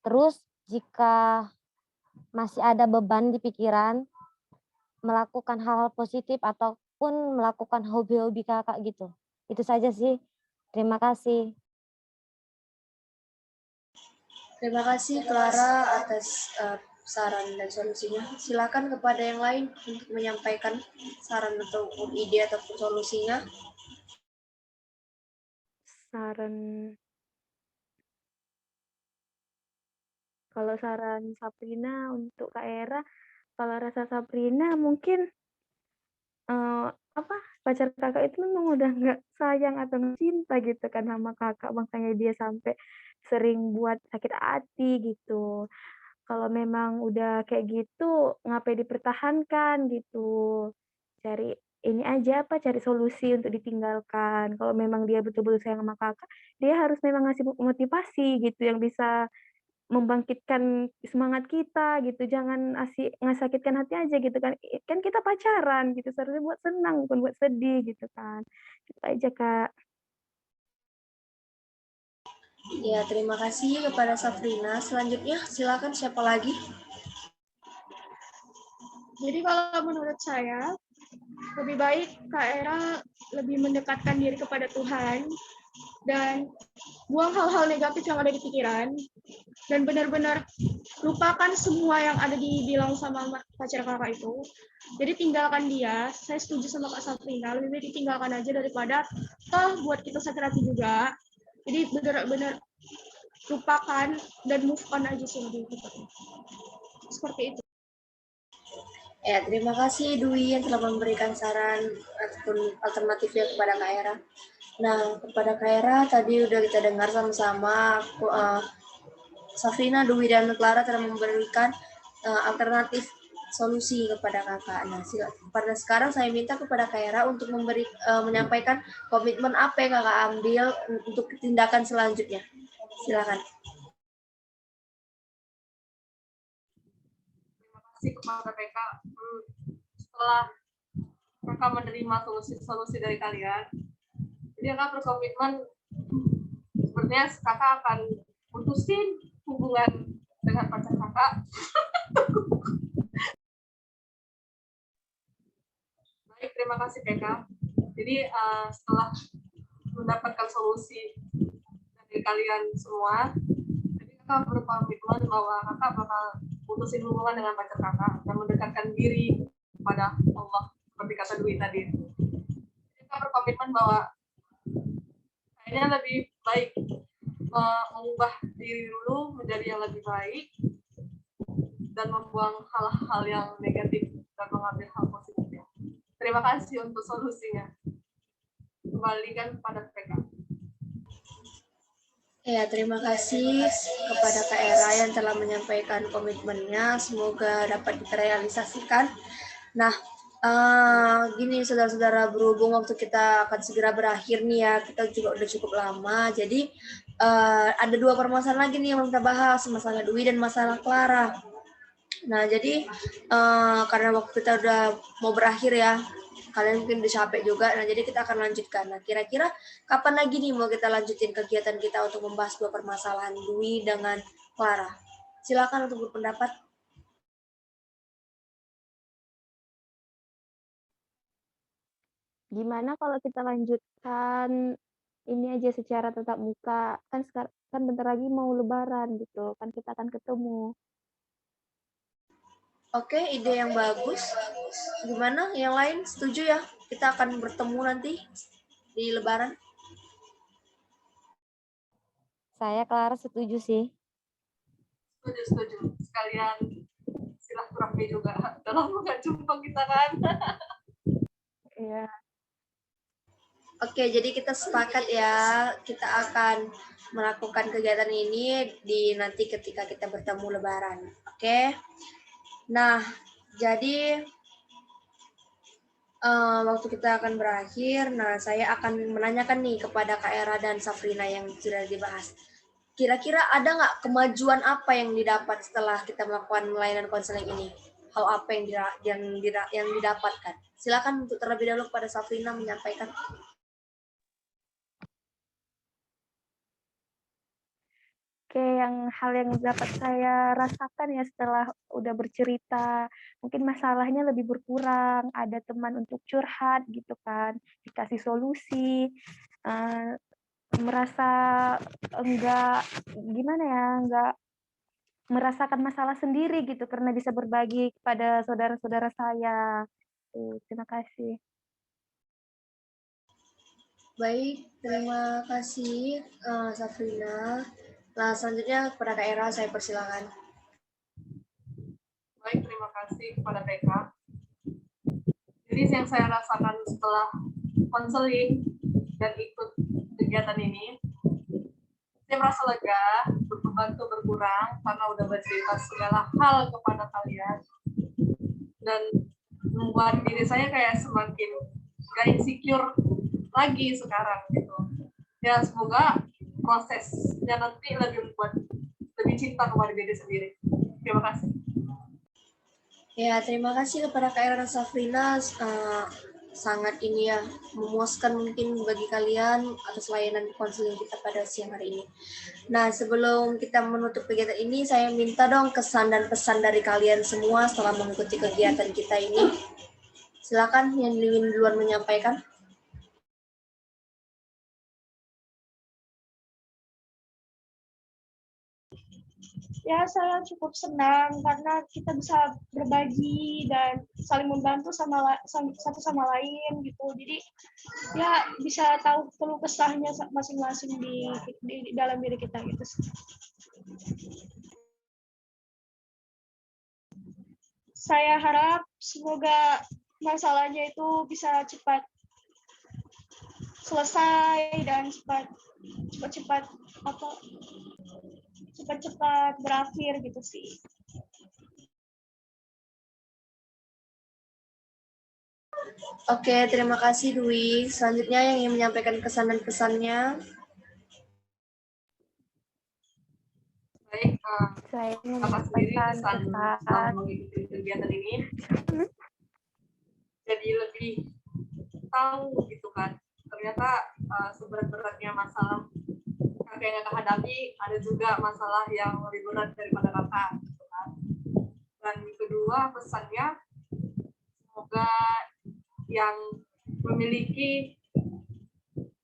Terus jika masih ada beban di pikiran, melakukan hal-hal positif ataupun melakukan hobi-hobi kakak gitu. Itu saja sih. Terima kasih. Terima kasih Clara atas saran dan solusinya. Silakan kepada yang lain untuk menyampaikan saran ataupun ide ataupun solusinya. Saran, kalau saran Sabrina untuk Kak Era, kalau rasa Sabrina mungkin pacar kakak itu memang udah nggak sayang atau nggak cinta gitu kan sama kakak, makanya dia sampai sering buat sakit hati gitu. Kalau memang udah kayak gitu, ngapain dipertahankan gitu. Cari ini aja cari solusi untuk ditinggalkan. Kalau memang dia betul-betul sayang sama kakak, dia harus memang ngasih motivasi gitu yang bisa membangkitkan semangat kita gitu, jangan ngesakitkan hati aja gitu kan. Kan kita pacaran gitu, seharusnya buat senang bukan buat sedih gitu kan. Gitu aja, Kak. Ya, terima kasih kepada Safrina. Selanjutnya, silakan siapa lagi? Jadi kalau menurut saya, lebih baik Kak Era lebih mendekatkan diri kepada Tuhan dan buang hal-hal negatif yang ada di pikiran, dan benar-benar lupakan semua yang ada dibilang sama pacar kakak itu. Jadi tinggalkan dia. Saya setuju sama Kak Safrina, lebih baik ditinggalkan aja daripada toh buat kita sakit hati juga. Jadi benar-benar lupakan dan move on aja sih lebih tepatnya. Seperti itu. Ya, terima kasih Dwi yang telah memberikan saran ataupun alternatifnya kepada Kak Era. Nah, kepada Kak Era tadi udah kita dengar sama-sama, Safrina, Dwi, dan Clara telah memberikan alternatif solusi kepada kakak. Nah, pada sekarang saya minta kepada Kak Era untuk menyampaikan komitmen apa yang kakak ambil untuk tindakan selanjutnya. Silakan. Kepada PK, setelah kakak menerima solusi dari kalian, jadi kakak berkomitmen sepertinya kakak akan putusin hubungan dengan pacar kakak. Baik, terima kasih PK. Jadi setelah mendapatkan solusi dari kalian semua, jadi kakak berkomitmen bahwa kakak bakal putusin hubungan dengan pacar kakak dan mendekatkan diri pada Allah seperti kata Dwi tadi. Jadi kakak berkomitmen bahwa kayaknya lebih baik mengubah diri dulu menjadi yang lebih baik dan membuang hal-hal yang negatif dan mengambil hal positifnya. Terima kasih untuk solusinya. Kembalikan kepada PK. Ya, terima kasih kepada Kak Era yang telah menyampaikan komitmennya. Semoga dapat kita realisasikan. Nah, gini saudara-saudara, berhubung waktu kita akan segera berakhir nih ya, kita juga udah cukup lama. Jadi ada dua permasalahan lagi nih yang kita bahas, masalah Dwi dan masalah Clara. Nah, jadi karena waktu kita udah mau berakhir ya, kalian mungkin udah capek juga, nah jadi kita akan lanjutkan. Nah, kira-kira kapan lagi nih mau kita lanjutin kegiatan kita untuk membahas dua permasalahan Dwi dengan Clara? Silakan untuk berpendapat. Gimana kalau kita lanjutkan ini aja secara tatap muka? Kan sekarang kan bentar lagi mau lebaran gitu, kan kita akan ketemu. Oke, ide yang bagus. Gimana? Yang lain setuju ya? Kita akan bertemu nanti di Lebaran. Saya Clara setuju sih. Setuju. Sekalian silaturahmi juga. Dalam nggak jumpa kita kan. Iya. Oke, jadi kita sepakat ya, kita akan melakukan kegiatan ini di nanti ketika kita bertemu Lebaran. Oke. Nah, jadi waktu kita akan berakhir. Nah, saya akan menanyakan nih kepada Kak Era dan Safrina yang sudah dibahas. Kira-kira ada nggak kemajuan apa yang didapat setelah kita melakukan layanan konseling ini? Hal apa yang didapatkan? Silakan untuk terlebih dahulu kepada Safrina menyampaikan. Oke, hal yang dapat saya rasakan ya setelah udah bercerita, mungkin masalahnya lebih berkurang, ada teman untuk curhat gitu kan, dikasih solusi, merasa enggak gimana ya, enggak merasakan masalah sendiri gitu karena bisa berbagi kepada saudara-saudara saya. Terima kasih. Baik, terima kasih Safrina. Nah, selanjutnya kepada Kak Era, saya persilakan. Baik, terima kasih kepada PK. Jadi yang saya rasakan setelah konseling dan ikut kegiatan ini, saya merasa lega, beban itu berkurang karena udah bercerita segala hal kepada kalian dan membuat diri saya kayak semakin gak insecure lagi sekarang gitu. Ya semoga prosesnya nanti lebih cinta kepada diri sendiri. Terima kasih. Ya, terima kasih kepada Kak Era dan Safrina. Sangat ini ya, memuaskan mungkin bagi kalian atas layanan konseling kita pada siang hari ini. Nah, sebelum kita menutup kegiatan ini, saya minta dong kesan dan pesan dari kalian semua setelah mengikuti kegiatan kita ini. Silakan yang ingin duluan menyampaikan. Ya, saya cukup senang karena kita bisa berbagi dan saling membantu satu sama lain gitu. Jadi ya bisa tahu keluh kesahnya masing-masing di dalam diri kita gitu. Saya harap semoga masalahnya itu bisa cepat selesai dan cepat berakhir gitu sih. Oke, terima kasih Dwi. Selanjutnya yang ingin menyampaikan kesan dan pesannya. Baik, Saya ingin Kakak sendiri menyampaikan kesan pesan. mengikuti kegiatan ini jadi lebih tahu gitu kan. Ternyata seberat-beratnya masalah kakak yang kakak hadapi, ada juga masalah yang lebih berat daripada kakak gitu kan. Dan kedua pesannya, semoga yang memiliki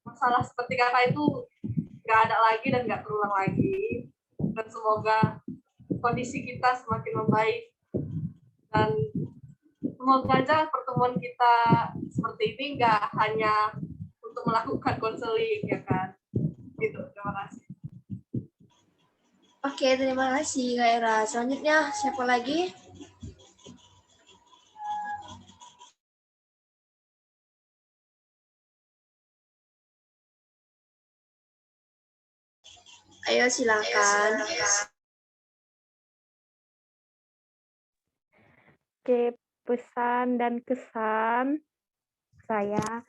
masalah seperti kakak itu nggak ada lagi dan nggak terulang lagi, dan semoga kondisi kita semakin membaik, dan semoga aja pertemuan kita seperti ini nggak hanya untuk melakukan konseling ya kan, gitu. Terima kasih. Oke, terima kasih Kak Era. Selanjutnya siapa lagi? Ayo silakan. Oke, pesan dan kesan saya.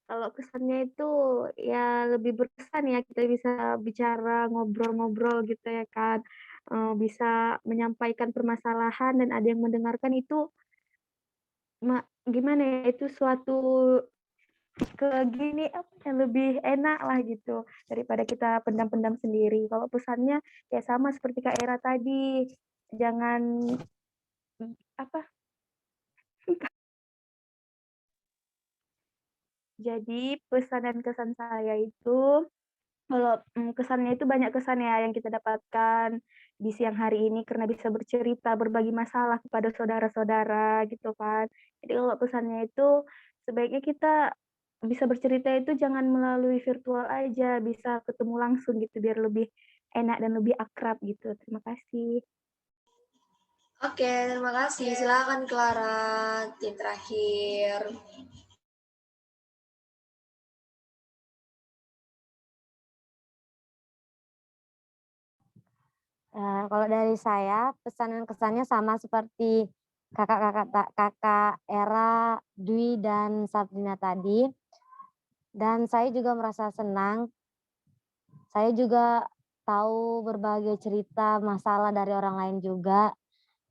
Kalau kesannya itu ya lebih berkesan ya, kita bisa bicara ngobrol-ngobrol gitu ya kan. Bisa menyampaikan permasalahan dan ada yang mendengarkan itu gimana ya, itu suatu yang lebih enak lah gitu daripada kita pendam-pendam sendiri. Kalau pesannya ya sama seperti Kak Era tadi, jangan apa? Jadi pesan dan kesan saya itu, kalau kesannya itu banyak kesan ya yang kita dapatkan di siang hari ini karena bisa bercerita, berbagi masalah kepada saudara-saudara gitu kan. Jadi kalau pesannya itu sebaiknya kita bisa bercerita itu jangan melalui virtual aja, bisa ketemu langsung gitu biar lebih enak dan lebih akrab gitu. Terima kasih. Oke, terima kasih. Silakan Clara, tim terakhir. Kalau dari saya, pesan dan kesannya sama seperti kakak Era, Dwi, dan Sabrina tadi. Dan saya juga merasa senang. Saya juga tahu berbagai cerita masalah dari orang lain juga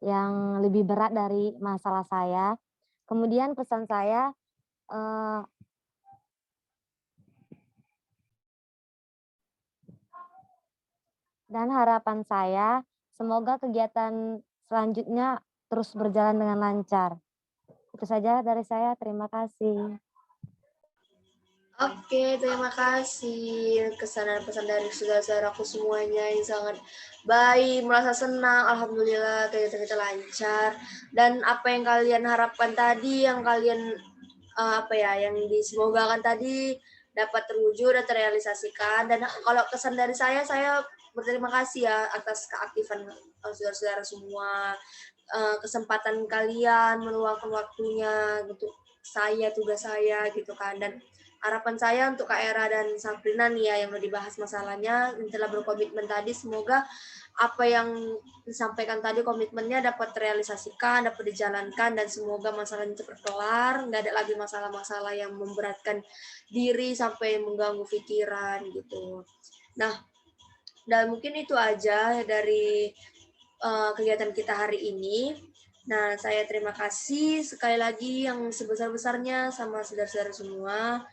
yang lebih berat dari masalah saya. Kemudian pesan saya, dan harapan saya, semoga kegiatan selanjutnya terus berjalan dengan lancar. Itu saja dari saya, terima kasih. Oke, terima kasih. Kesan dan pesan dari saudara-saudaraku semuanya yang sangat baik, merasa senang. Alhamdulillah kegiatan kita lancar. Dan apa yang kalian harapkan tadi, yang kalian yang disemogakan tadi dapat terwujud dan terrealisasikan. Dan kalau kesan dari saya berterima kasih ya atas keaktifan saudara-saudara semua, kesempatan kalian meluangkan waktunya untuk tugas saya gitu kan. Dan harapan saya untuk Kak Era dan Sabrina nih ya yang udah dibahas masalahnya, yang telah berkomitmen tadi, semoga apa yang disampaikan tadi komitmennya dapat terrealisasikan, dapat dijalankan, dan semoga masalahnya cepat kelar, nggak ada lagi masalah-masalah yang memberatkan diri sampai mengganggu pikiran gitu. Nah, dan mungkin itu aja dari kegiatan kita hari ini. Nah, saya terima kasih sekali lagi yang sebesar-besarnya sama saudara-saudara semua.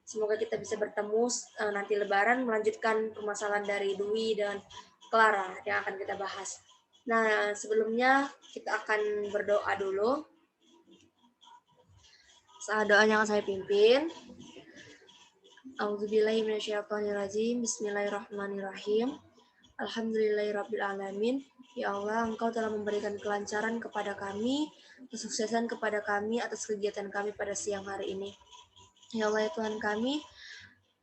Semoga kita bisa bertemu nanti Lebaran melanjutkan permasalahan dari Dwi dan Clara yang akan kita bahas. Nah, sebelumnya kita akan berdoa dulu. Saat doanya akan saya pimpin. A'udzubillahi minasyaitonirrajim. Bismillahirrahmanirrahim. Alhamdulillahirrabbilalamin. Ya Allah, Engkau telah memberikan kelancaran kepada kami, kesuksesan kepada kami atas kegiatan kami pada siang hari ini. Ya Allah, ya Tuhan kami,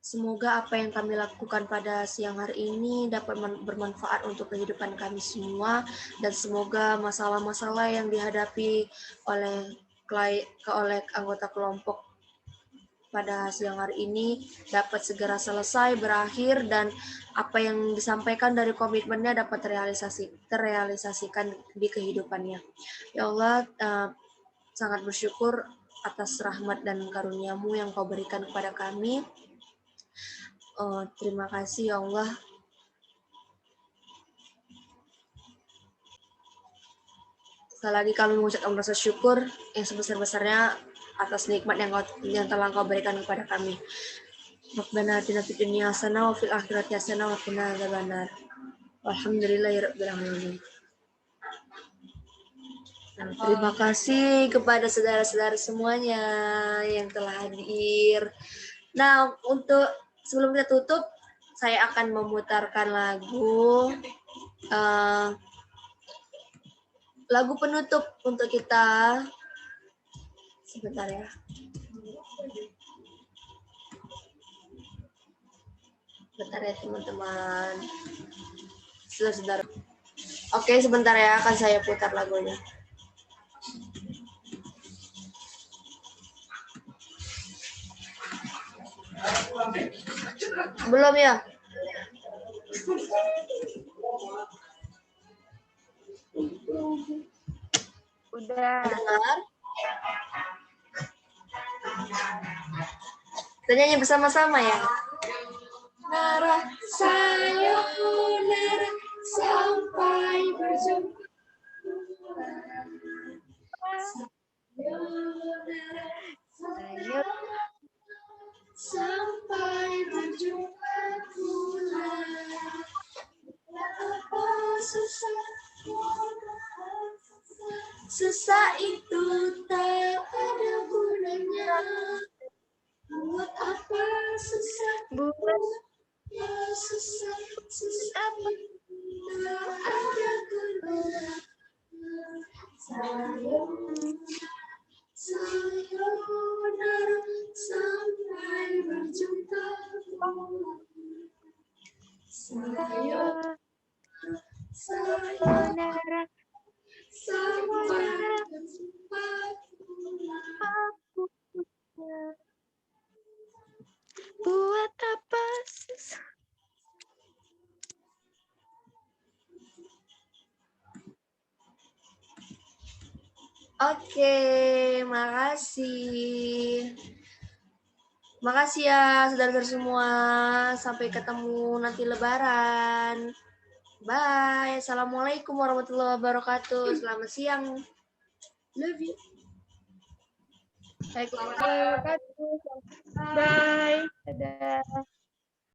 semoga apa yang kami lakukan pada siang hari ini dapat bermanfaat untuk kehidupan kami semua, dan semoga masalah-masalah yang dihadapi oleh anggota kelompok pada siang hari ini dapat segera selesai, berakhir, dan apa yang disampaikan dari komitmennya dapat terrealisasikan di kehidupannya. Ya Allah, sangat bersyukur atas rahmat dan karunia-Mu yang Kau berikan kepada kami. Terima kasih ya Allah. Sekali lagi kami mengucapkan rasa syukur yang sebesar-besarnya atas nikmat yang telah Kau berikan kepada kami. Rabbana atina fid dunya hasanah wa fil akhirati hasanah wa qina adzabannar. Walhamdulillahirabbil alamin. Nah, terima kasih kepada saudara-saudara semuanya yang telah hadir. Nah, untuk sebelum kita tutup, saya akan memutarkan lagu penutup untuk kita. Sebentar ya. Bentar ya teman-teman. Saudara-saudara. Oke, sebentar ya, akan saya putar lagunya. Belum ya? Udah. Dengar? Kita nyanyi bersama-sama ya. Nara sayonara sampai berjumpa. Sayonara sampai berjumpa pula. Apa susah itu tak ada gunanya. Buat apa susah? Buat susah apa? Tak ada gunanya. Sayonara sampai berjumpa. Sayonara sampai berjumpa. Buat apa susah? Oke, makasih. Makasih ya saudara-saudara semua. Sampai ketemu nanti Lebaran. Bye. Assalamualaikum warahmatullahi wabarakatuh. Selamat siang. Love you. Waalaikumsalam warahmatullahi wabarakatuh. Bye. Dadah.